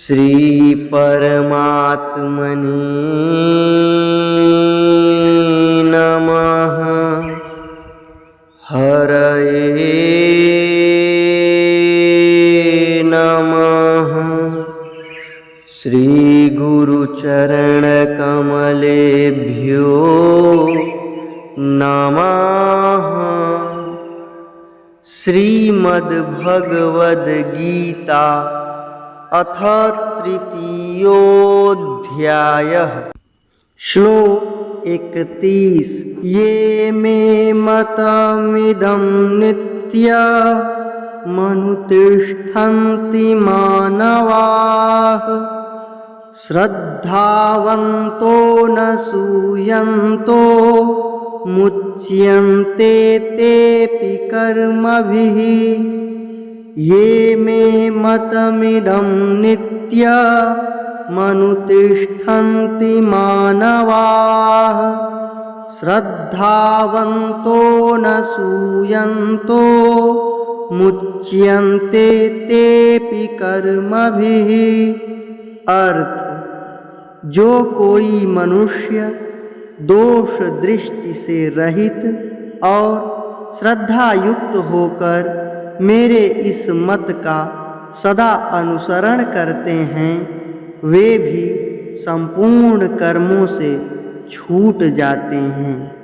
श्री परमात्मने नमः। हरये नमः। श्री गुरुचरणकमलेभ्यो नमः। श्रीमद्भगवद्गीता अथ तृतीयोऽध्यायः। श्लोक 31। ये मे मतमिदं नित्यमनुतिष्ठन्ति मानवाः श्रद्धावन्तो न सूयन्तो मुच्यन्ते तेऽपि कर्मभिः। ये मे मतमिदं नित्यमनुतिष्ठन्ति मानवाः श्रद्धावन्तो न सूयन्तो मुच्यन्ते तेऽपि कर्मभिः। अर्थ: जो कोई मनुष्य दोष दृष्टि से रहित और श्रद्धा युक्त होकर मेरे इस मत का सदा अनुसरण करते हैं, वे भी संपूर्ण कर्मों से छूट जाते हैं।